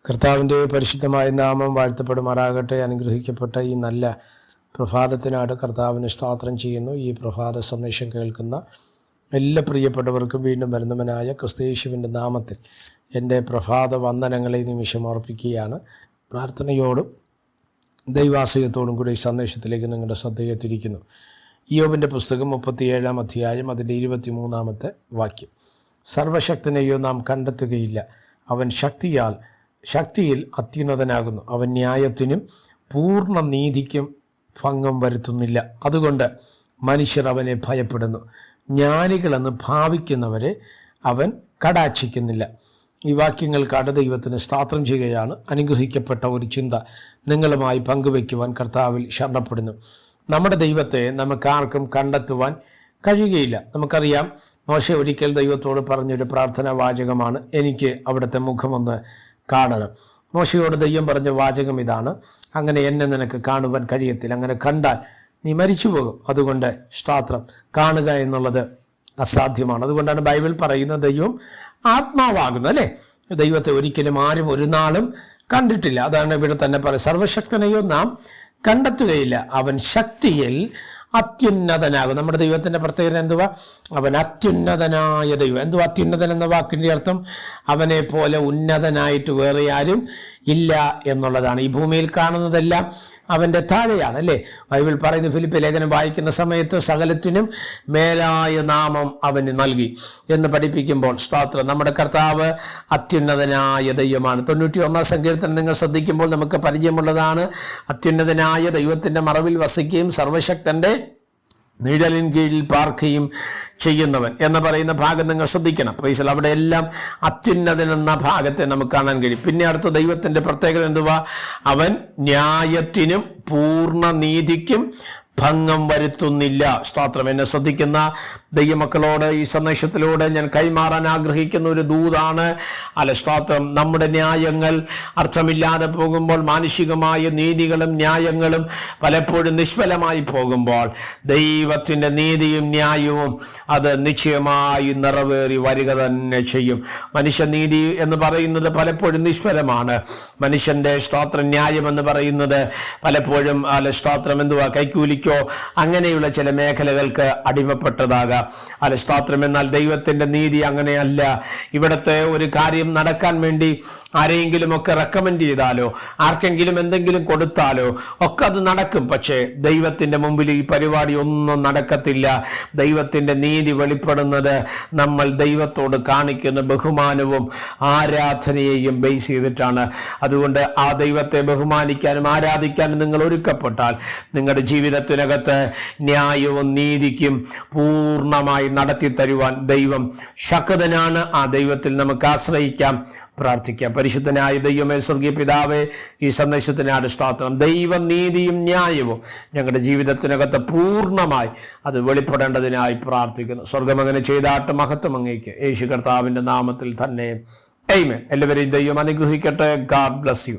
കർത്താവിൻ്റെ പരിശുദ്ധമായ നാമം വാഴ്ത്തപ്പെടുമാറാകട്ടെ. അനുഗ്രഹിക്കപ്പെട്ട ഈ നല്ല പ്രഭാതത്തിനായിട്ട് കർത്താവിന് സ്തോത്രം ചെയ്യുന്നു. ഈ പ്രഭാത സന്ദേശം കേൾക്കുന്ന എല്ലാ പ്രിയപ്പെട്ടവർക്കും വീണ്ടും വരുന്നവനായ ക്രിസ്തുയേശുവിൻ്റെ നാമത്തിൽ എൻ്റെ പ്രഭാത വന്ദനങ്ങളെ നിമിഷം അർപ്പിക്കുകയാണ്. പ്രാർത്ഥനയോടും ദൈവാശ്രയത്തോടും കൂടി ഈ സന്ദേശത്തിലേക്ക് നിങ്ങളുടെ ശ്രദ്ധയെ തിരിക്കുന്നു. ഇയ്യോബിൻ്റെ പുസ്തകം 37-ാം അധ്യായം അതിൻ്റെ 23-ാമത്തെ വാക്യം. സർവശക്തനെയോ നാം കണ്ടെത്തുകയില്ല. അവൻ ശക്തിയിൽ അത്യുന്നതനാകുന്നു. അവൻ ന്യായത്തിനും പൂർണ്ണ നീതിക്കും ഭംഗം വരുത്തുന്നില്ല. അതുകൊണ്ട് മനുഷ്യർ അവനെ ഭയപ്പെടുന്നു. ജ്ഞാനികളെന്ന് ഭാവിക്കുന്നവരെ അവൻ കടാക്ഷിക്കുന്നില്ല. ഈ വാക്യങ്ങൾക്കാണ് ദൈവത്തിന് സ്തോത്രം ചെയ്യുകയാണ്. അനുഗ്രഹിക്കപ്പെട്ട ഒരു ചിന്ത നിങ്ങളുമായി പങ്കുവയ്ക്കുവാൻ കർത്താവിൽ ശരണപ്പെടുന്നു. നമ്മുടെ ദൈവത്തെ നമുക്കാർക്കും കണ്ടെത്തുവാൻ കഴിയുകയില്ല. നമുക്കറിയാം, മോശെ ഒരിക്കൽ ദൈവത്തോട് പറഞ്ഞൊരു പ്രാർത്ഥനാ വാചകമാണ്, എനിക്ക് അവിടുത്തെ മുഖമൊന്ന് കാണണം. മോശയോട് ദൈവം പറഞ്ഞ വാചകം ഇതാണ്, അങ്ങനെ എന്നെ നിനക്ക് കാണുവാൻ കഴിയത്തില്ല, അങ്ങനെ കണ്ടാൽ നീ മരിച്ചു പോകും. അതുകൊണ്ട് സ്തോത്രം, കാണുക എന്നുള്ളത് അസാധ്യമാണ്. അതുകൊണ്ടാണ് ബൈബിൾ പറയുന്നത് ദൈവം ആത്മാവാകുന്നു, അല്ലേ? ദൈവത്തെ ഒരിക്കലും ആരും ഒരു നാളും കണ്ടിട്ടില്ല. അതാണ് ഇവിടെ തന്നെ പറയുന്നത്, സർവശക്തനെയോ നാം കണ്ടെത്തുകയില്ല. അവൻ ശക്തിയിൽ അത്യുന്നതനാകും. നമ്മുടെ ദൈവത്തിൻ്റെ പ്രത്യേകത എന്തുവാ? അവൻ അത്യുന്നതനായ ദൈവം. എന്തുവാ അത്യുന്നതൻ എന്ന വാക്കിൻ്റെ അർത്ഥം? അവനെ പോലെ ഉന്നതനായിട്ട് വേറെ ആരും ഇല്ല എന്നുള്ളതാണ്. ഈ ഭൂമിയിൽ കാണുന്നതെല്ലാം അവൻ്റെ താഴെയാണ്, അല്ലേ? ബൈബിൾ പറയുന്ന ഫിലിപ്പി ലേഖനം വായിക്കുന്ന സമയത്ത് സകലത്തിനും മേലായ നാമം അവന് നൽകി എന്ന് പഠിപ്പിക്കുമ്പോൾ സ്തോത്രം, നമ്മുടെ കർത്താവ് അത്യുന്നതനായ ദൈവമാണ്. 91-ാം സങ്കീർത്തനം നിങ്ങൾ ശ്രദ്ധിക്കുമ്പോൾ നമുക്ക് പരിചയമുള്ളതാണ്. അത്യുന്നതനായ ദൈവത്തിൻ്റെ മറവിൽ വസിക്കുകയും സർവശക്തൻ്റെ നിഴലിൻ കീഴിൽ പാർക്കുകയും ചെയ്യുന്നവൻ എന്ന് പറയുന്ന ഭാഗം നിങ്ങൾ ശ്രദ്ധിക്കണം. പ്രൈസ്. അവിടെ എല്ലാം അത്യുന്നതൻ എന്ന ഭാഗത്തെ നമുക്ക് കാണാൻ കഴിയും. പിന്നെ അടുത്ത ദൈവത്തിൻ്റെ പ്രത്യേകത എന്തുവാ? അവൻ ന്യായത്തിനും പൂർണ്ണ നീതിക്കും ഭംഗം വരുത്തുന്നില്ല. സ്തോത്രം. എന്നെ ശ്രദ്ധിക്കുന്ന ദൈവമക്കളോട് ഈ സന്ദേശത്തിലൂടെ ഞാൻ കൈമാറാൻ ആഗ്രഹിക്കുന്ന ഒരു ദൂതാണ്. സ്തോത്രം, നമ്മുടെ ന്യായങ്ങൾ അർത്ഥമില്ലാതെ പോകുമ്പോൾ, മാനുഷികമായ നീതികളും ന്യായങ്ങളും പലപ്പോഴും നിഷ്ഫലമായി പോകുമ്പോൾ, ദൈവത്തിൻ്റെ നീതിയും ന്യായവും അത് നിശ്ചയമായി നിറവേറി വരിക തന്നെ ചെയ്യും. മനുഷ്യനീതി എന്ന് പറയുന്നത് പലപ്പോഴും നിഷ്ഫലമാണ്. മനുഷ്യൻ്റെ സ്തോത്രം ന്യായം എന്ന് പറയുന്നത് പലപ്പോഴും സ്തോത്രം എന്തുവാ, കൈക്കൂലിക്കോ അങ്ങനെയുള്ള ചില മേഖലകൾക്ക് അടിമപ്പെട്ടതാകാം. സ്തോത്രം. എന്നാൽ ദൈവത്തിന്റെ നീതി അങ്ങനെയല്ല. ഇവിടുത്തെ ഒരു കാര്യം നടക്കാൻ വേണ്ടി ആരെങ്കിലും ഒക്കെ റെക്കമെൻഡ് ചെയ്താലോ, ആർക്കെങ്കിലും എന്തെങ്കിലും കൊടുത്താലോ ഒക്കെ അത് നടക്കും. പക്ഷേ ദൈവത്തിന്റെ മുമ്പിൽ ഈ പരിപാടി ഒന്നും നടക്കത്തില്ല. ദൈവത്തിന്റെ നീതി വെളിപ്പെടുന്നത് നമ്മൾ ദൈവത്തോട് കാണിക്കുന്ന ബഹുമാനവും ആരാധനയെയും ബേസ് ചെയ്തിട്ടാണ്. അതുകൊണ്ട് ആ ദൈവത്തെ ബഹുമാനിക്കാനും ആരാധിക്കാനും നിങ്ങൾ ഒരുക്കപ്പെട്ടാൽ നിങ്ങളുടെ ജീവിതത്തിനകത്ത് ന്യായവും നീതിക്കും പൂർണ്ണമായി നടത്തി തരുവാൻ ദൈവം ശക്തനാണ്. ആ ദൈവത്തിൽ നമുക്ക് ആശ്രയിക്കാം, പ്രാർത്ഥിക്കാം. പരിശുദ്ധനായ ദൈവമേ, സ്വർഗീയ പിതാവേ, ഈ സന്ദേശത്തിനാണ് സ്തോത്രം. ദൈവം നീതിയും ന്യായവും ഞങ്ങളുടെ ജീവിതത്തിനകത്ത് പൂർണ്ണമായി അത് വെളിപ്പെടേണ്ടതിനായി പ്രാർത്ഥിക്കുന്നു. സ്വർഗം അങ്ങനെ ചെയ്താട്ട് മഹത്വം അങ്ങേക്ക് യേശു കർത്താവിൻ്റെ നാമത്തിൽ തന്നെ. ആമേൻ. എല്ലാവരെയും ദൈവം അനുഗ്രഹിക്കട്ടെ. God bless you.